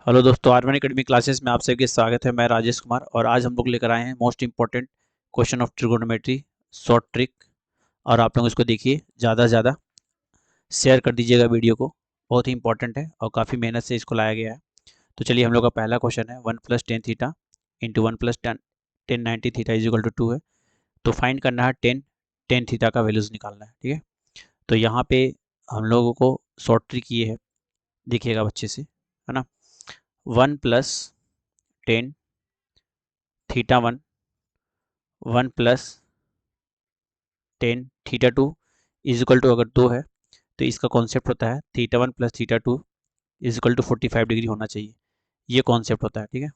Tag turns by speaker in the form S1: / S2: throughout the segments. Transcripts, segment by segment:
S1: Hello दोस्तों, Aryaman academy classes में आप सभी का स्वागत है। मैं राजेश कुमार और आज हम लोग लेकर आए हैं most important question of trigonometry short trick. और आप लोग इसको देखिए, ज़्यादा से ज़्यादा शेयर कर दीजिएगा वीडियो को। बहुत ही इंपॉर्टेंट है और काफ़ी मेहनत से इसको लाया गया है। तो चलिए, हम लोग का पहला क्वेश्चन है 1 + tan θ into 1 + tan 90θ is equal to 2 है। तो फाइंड करना है tan θ का वैल्यूज़ निकालना है, ठीक है। तो यहाँ पे हम लोगों को शॉर्ट ट्रिक ये है, देखिएगा अच्छे से, है ना। 1 + tan θ1 1 + tan θ2 is equal to, अगर 2 है तो इसका कॉन्सेप्ट होता है θ1 + θ2 इज इक्वल टू 45 डिग्री होना चाहिए। ये कॉन्सेप्ट होता है, ठीक है।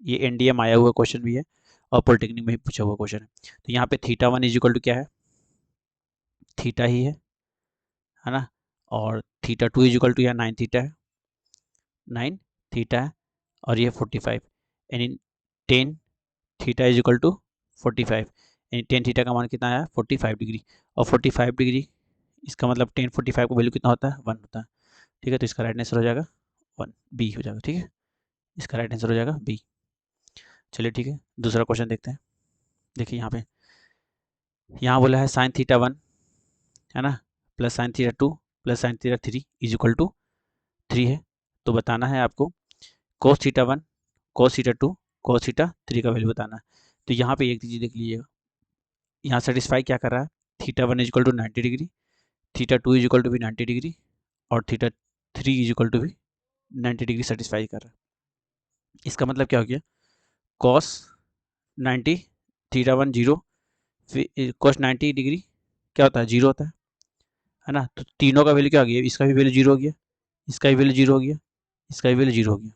S1: ये एनडीए में आया हुआ क्वेश्चन भी है और पॉलिटेक्निक में भी पूछा हुआ क्वेश्चन है। तो यहाँ पे θ1 इज इक्वल टू क्या है, थीटा ही है ना। और θ2 इज इक्वल टू यहाँ 9θ है, 9θ है। और ये 45, यानी tan theta is equal to 45, यानी tan θ का मान कितना आया, 45 डिग्री। और 45 डिग्री, इसका मतलब tan 45 का वैल्यू कितना होता है, 1 होता है, ठीक है। तो इसका राइट आंसर हो जाएगा 1, बी हो जाएगा, ठीक है। इसका राइट आंसर हो जाएगा बी। चलिए ठीक है, दूसरा क्वेश्चन देखते हैं। देखिए यहाँ बोला है sin θ1, है ना, plus sin θ2 plus sin θ3 is equal to 3 है। तो बताना है आपको cos θ1 cos θ2 cos θ3 का वैल्यू बताना है। तो यहाँ पे एक चीज़ देख लीजिएगा, यहाँ सेटिस्फाई क्या कर रहा है, θ1 is equal to 90 degree, θ2 is equal to भी 90 डिग्री, और θ3 इज इक्वल टू भी 90 डिग्री सेटिस्फाई कर रहा है। इसका मतलब क्या हो गया, cos 90 θ1 जीरो, फिर cos 90 डिग्री क्या होता है, जीरो होता है ना। तो तीनों का वैल्यू क्या हो गया, इसका भी वैल्यू जीरो हो गया, इसका भी वैल्यू जीरो हो गया, इसका भी वैल्यू जीरो हो गया।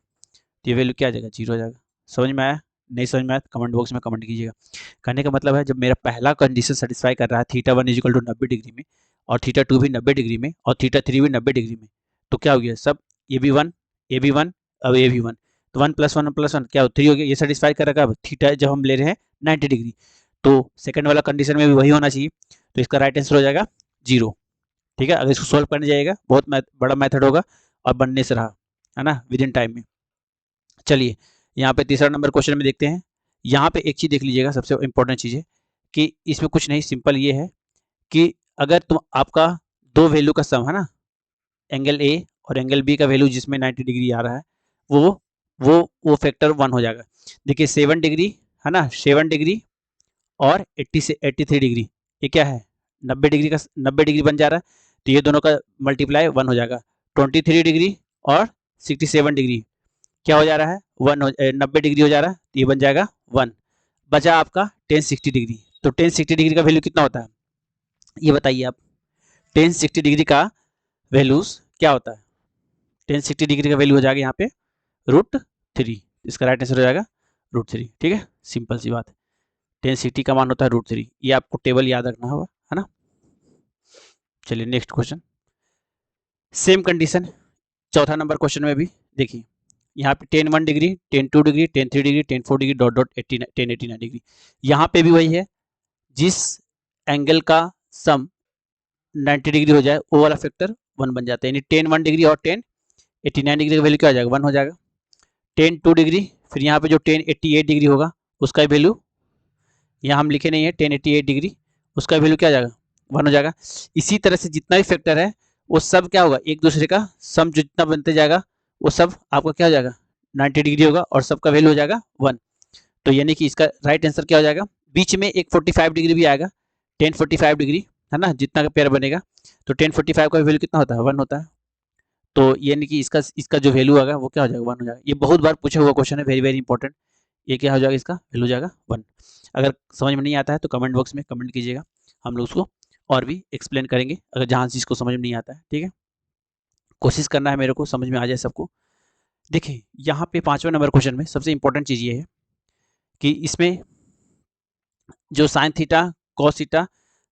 S1: तो ये वैल्यू क्या आ जाएगा, जीरो हो जाएगा। समझ में आया, नहीं समझ में आया तो कमेंट बॉक्स में कमेंट कीजिएगा। कहने का मतलब है, जब मेरा पहला कंडीशन सेटिस्फाई कर रहा है θ1 इज इक्वल टू 90 डिग्री में, और θ2 भी 90 डिग्री में, और θ3 भी 90 डिग्री में, तो क्या हो गया, सब ये भी 1, ये भी 1, अब ये भी 1। तो 1 + 1 + 1 क्या हो, 3 हो गया। ये सेटिस्फाई कर रहा है थीटा जब हम ले रहे हैं 90 डिग्री। तो सेकंड वाला कंडीशन में भी वही होना चाहिए। तो इसका राइट आंसर हो जाएगा जीरो, ठीक है। अगर इसको सोल्व करने जाइएगा, बहुत बड़ा मेथड होगा और बनने से रहा, है ना, विद इन टाइम में। चलिए, यहाँ पे तीसरा नंबर क्वेश्चन में देखते हैं। यहाँ पे एक चीज़ देख लीजिएगा, सबसे इंपॉर्टेंट चीज़ है कि इसमें कुछ नहीं, सिंपल ये है कि अगर तुम आपका दो वैल्यू का सम है ना, एंगल ए और एंगल बी का वैल्यू जिसमें 90 डिग्री आ रहा है, वो वो फैक्टर 1 हो जाएगा। देखिए 7 डिग्री, है ना, 7 डिग्री और 80 से 83 डिग्री, ये क्या है, 90 डिग्री का 90 डिग्री बन जा रहा है। तो ये दोनों का मल्टीप्लाई 1 हो जाएगा। 23 डिग्री और 67 डिग्री क्या हो जा रहा है, 90 डिग्री हो जा रहा है, तो ये बन जाएगा 1। बचा आपका 1060 डिग्री। तो 1060 डिग्री का वैल्यू कितना होता है, ये बताइए आप। 1060 डिग्री का वैल्यूज क्या होता है, 1060 डिग्री का वैल्यू हो जाएगा यहाँ पे √3। इसका राइट आंसर हो जाएगा √3, ठीक है। सिंपल सी बात है, 1060 का मान होता है √3। ये आपको टेबल याद रखना होगा, है ना। चलिए नेक्स्ट क्वेश्चन, सेम कंडीशन चौथा नंबर क्वेश्चन में भी देखिए, यहाँ पे 10 1 degree, 10 2 degree, 10 3 degree, 10 4 degree, dot dot 10 89 degree. यहाँ पे भी वही है, जिस एंगल का सम 90 डिग्री हो जाए वो वाला फैक्टर 1 बन जाता है। यानी 10 1 डिग्री और 10 89 डिग्री का वैल्यू क्या हो जाएगा, 1 हो जाएगा। 10 2 डिग्री, फिर यहाँ पे जो 10 88 डिग्री होगा उसका वैल्यू यहाँ हम लिखे नहीं है, 10 88 डिग्री, उसका वैल्यू क्या आ जाएगा, 1 हो जाएगा। इसी तरह से जितना भी फैक्टर है वो सब क्या होगा, एक दूसरे का सम जितना बनते जाएगा वो सब आपका क्या हो जाएगा, 90 डिग्री होगा और सबका वैल्यू हो जाएगा 1। तो यानी कि इसका राइट आंसर क्या हो जाएगा, बीच में एक 45 डिग्री भी आएगा, 1045 डिग्री, है ना, जितना का पेयर बनेगा। तो 1045 का वैल्यू कितना होता है, 1 होता है। तो यानी कि इसका इसका जो वैल्यू आएगा वो क्या हो जाएगा, 1 हो जाएगा। ये बहुत बार पूछा हुआ क्वेश्चन है, वेरी वेरी इंपॉर्टेंट। ये क्या हो जाएगा, इसका वैल्यू हो जाएगा 1। अगर समझ में नहीं आता है तो कमेंट बॉक्स में कमेंट कीजिएगा, हम लोग उसको और भी एक्सप्लेन करेंगे अगर जहाँ चीज़ को समझ में नहीं आता है, ठीक है। कोशिश करना है मेरे को समझ में आ जाए सबको। देखिए यहाँ पे 5वें नंबर क्वेश्चन में सबसे इंपॉर्टेंट चीज़ ये है कि इसमें जो sine theta cos theta,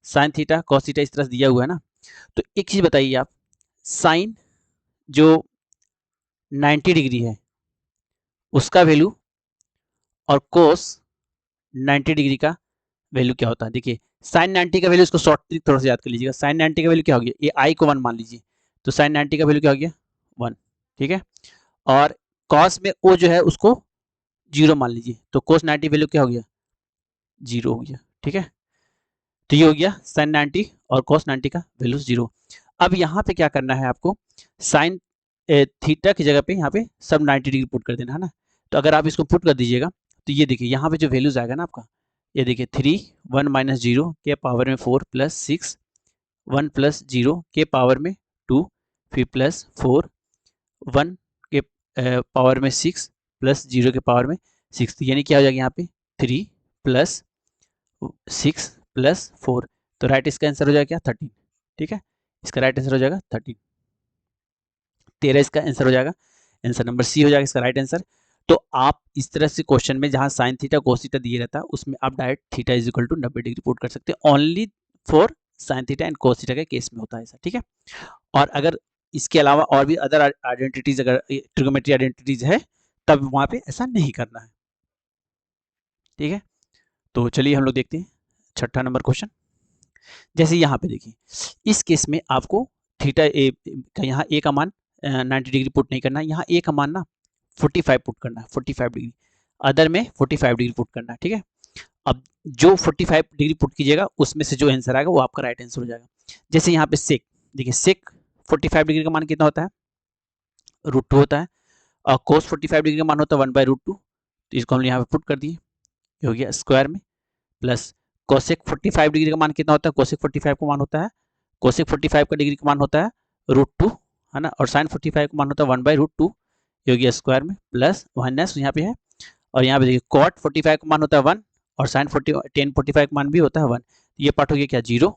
S1: sine theta cos theta इस तरह से दिया हुआ है ना। तो एक चीज़ बताइए आप, साइन जो 90 डिग्री है उसका वैल्यू और कोस 90 डिग्री का वैल्यू क्या होता है। देखिए साइन 90 का वैल्यू, इसको शॉर्ट ट्रिक थोड़ा सा याद कर लीजिएगा। साइन 90 का वैल्यू क्या हो गया, ये आई को 1 मान लीजिए, तो साइन 90 का वैल्यू क्या हो गया, 1, ठीक है। और कॉस में ओ जो है उसको 0 मान लीजिए, तो कोस 90 वैल्यू क्या हो गया, 0 हो गया। ठीक है, तो ये हो गया साइन 90 और कॉस 90 का वैल्यू 0। अब यहाँ पे क्या करना है आपको, साइन थीटा की जगह पे यहाँ पे सब 90 डिग्री पुट कर देना है ना। तो अगर आप इसको पुट कर दीजिएगा तो ये देखिए यहाँ पे जो वैल्यूज आएगा ना आपका, ये देखिए 3 1 माइनस 0 के पावर में 4 प्लस 6 1 प्लस 0 के पावर में 2 फिर प्लस 4 1 के पावर में 6 प्लस 0 के पावर में 6, यानी क्या हो जाएगा यहाँ पे 3 प्लस 6 प्लस 4, तो राइट इसका आंसर हो जाएगा क्या 13। ठीक है, इसका राइट आंसर हो जाएगा 13, 13 इसका आंसर हो जाएगा, आंसर नंबर सी हो जाएगा इसका राइट आंसर। तो आप इस तरह से क्वेश्चन में जहां साइन थीटा कोस थीटा दिए रहता है उसमें आप direct theta is equal to 90 degree put कर सकते हैं, only for sine theta and cos theta के केस में होता है ऐसा। ठीक है, और अगर इसके अलावा और भी अदर आइडेंटिटीज, अगर ट्रिगोमेट्री आइडेंटिटीज है तब वहां पे ऐसा नहीं करना है। ठीक है, तो चलिए हम लोग देखते हैं छठा नंबर क्वेश्चन। जैसे यहाँ पे देखिए, इस केस में आपको थीटा ए का यहाँ ए का मान 90 डिग्री पुट नहीं करना है, यहाँ ए का मान ना 45 पुट करना है, 45 डिग्री, अदर में 45 डिग्री पुट करना है। ठीक है, अब जो 45 डिग्री पुट कीजिएगा उसमें से जो आंसर आएगा वो आपका राइट आंसर हो जाएगा। जैसे यहाँ पे सेक, देखिए सेक 45 डिग्री का मान कितना होता है, √2 होता है, और कोस 45 डिग्री का मान होता है 1/√2, तो इसको हम यहाँ पे पुट कर दिए, ये हो गया स्क्वायर में, प्लस कोसेक 45 डिग्री का मान कितना होता है, कोसेक 45 का मान होता है, कोसेक 45 का डिग्री का मान होता है √2 है ना, और साइन 45 का मान होता है 1/√2, ये हो गया स्क्वायर में, प्लस माइनस यहाँ पे है, और यहाँ पे देखिए कॉट 45 का मान होता है 1 और साइन 45 का मान भी होता है 1, ये पार्ट हो गया क्या 0।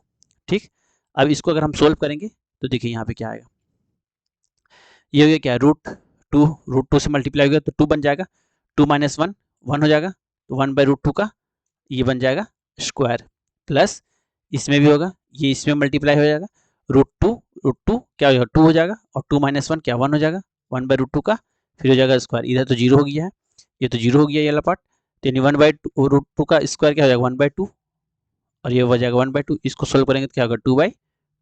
S1: ठीक, अब इसको अगर हम सोल्व करेंगे तो देखिए यहाँ पे क्या आएगा, ये हो गया क्या √2 से मल्टीप्लाई हो गया तो 2 बन जाएगा, 2 माइनस 1 1 हो जाएगा, तो 1/√2 का ये बन जाएगा स्क्वायर, प्लस इसमें भी होगा, ये इसमें मल्टीप्लाई हो जाएगा, √2 क्या हो जाएगा 2 हो जाएगा, और 2 माइनस 1 क्या 1 हो जाएगा, 1/√2 का फिर हो जाएगा स्क्वायर, इधर तो 0 हो गया है, ये तो 0 हो गया ये वाला पार्ट, तो यानी 1/√2 का स्क्वायर क्या हो जाएगा 1/2, और ये हो जाएगा 1/2, इसको सोल्व करेंगे तो क्या होगा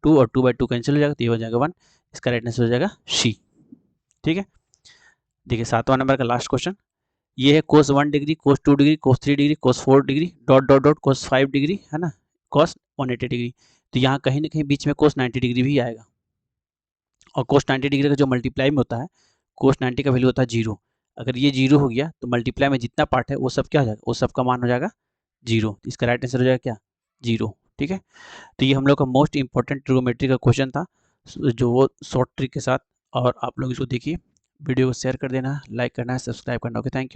S1: 2/2 और 2/2 कैंसिल हो जाएगा, तो ये हो जाएगा 1, इसका राइट आंसर हो जाएगा सी। ठीक है, देखिए 7वां नंबर का लास्ट क्वेश्चन, ये है कोस 1 डिग्री, कोस 2 डिग्री, कोस 3 डिग्री, कोस 4 डिग्री, डॉट डॉट डॉट कोस 5 डिग्री है ना, कोस 180 डिग्री, तो यहाँ कहीं ना कहीं बीच में कोस 90 डिग्री भी आएगा, और कोस 90 डिग्री का जो मल्टीप्लाई में होता है, कोस 90 का वैल्यू होता है 0, अगर ये 0 हो गया तो मल्टीप्लाई में जितना पार्ट है वो सब क्या हो जाएगा, वो सब का मान हो जाएगा 0, इसका राइट आंसर हो जाएगा क्या 0। ठीक है, तो ये हम लोग का मोस्ट इंपॉर्टेंट ट्रिगोमेट्री का क्वेश्चन था, जो वो शॉर्ट ट्रिक के साथ, और आप लोग इसको देखिए, वीडियो को शेयर कर देना, लाइक करना है, सब्सक्राइब करना। Okay, thank you.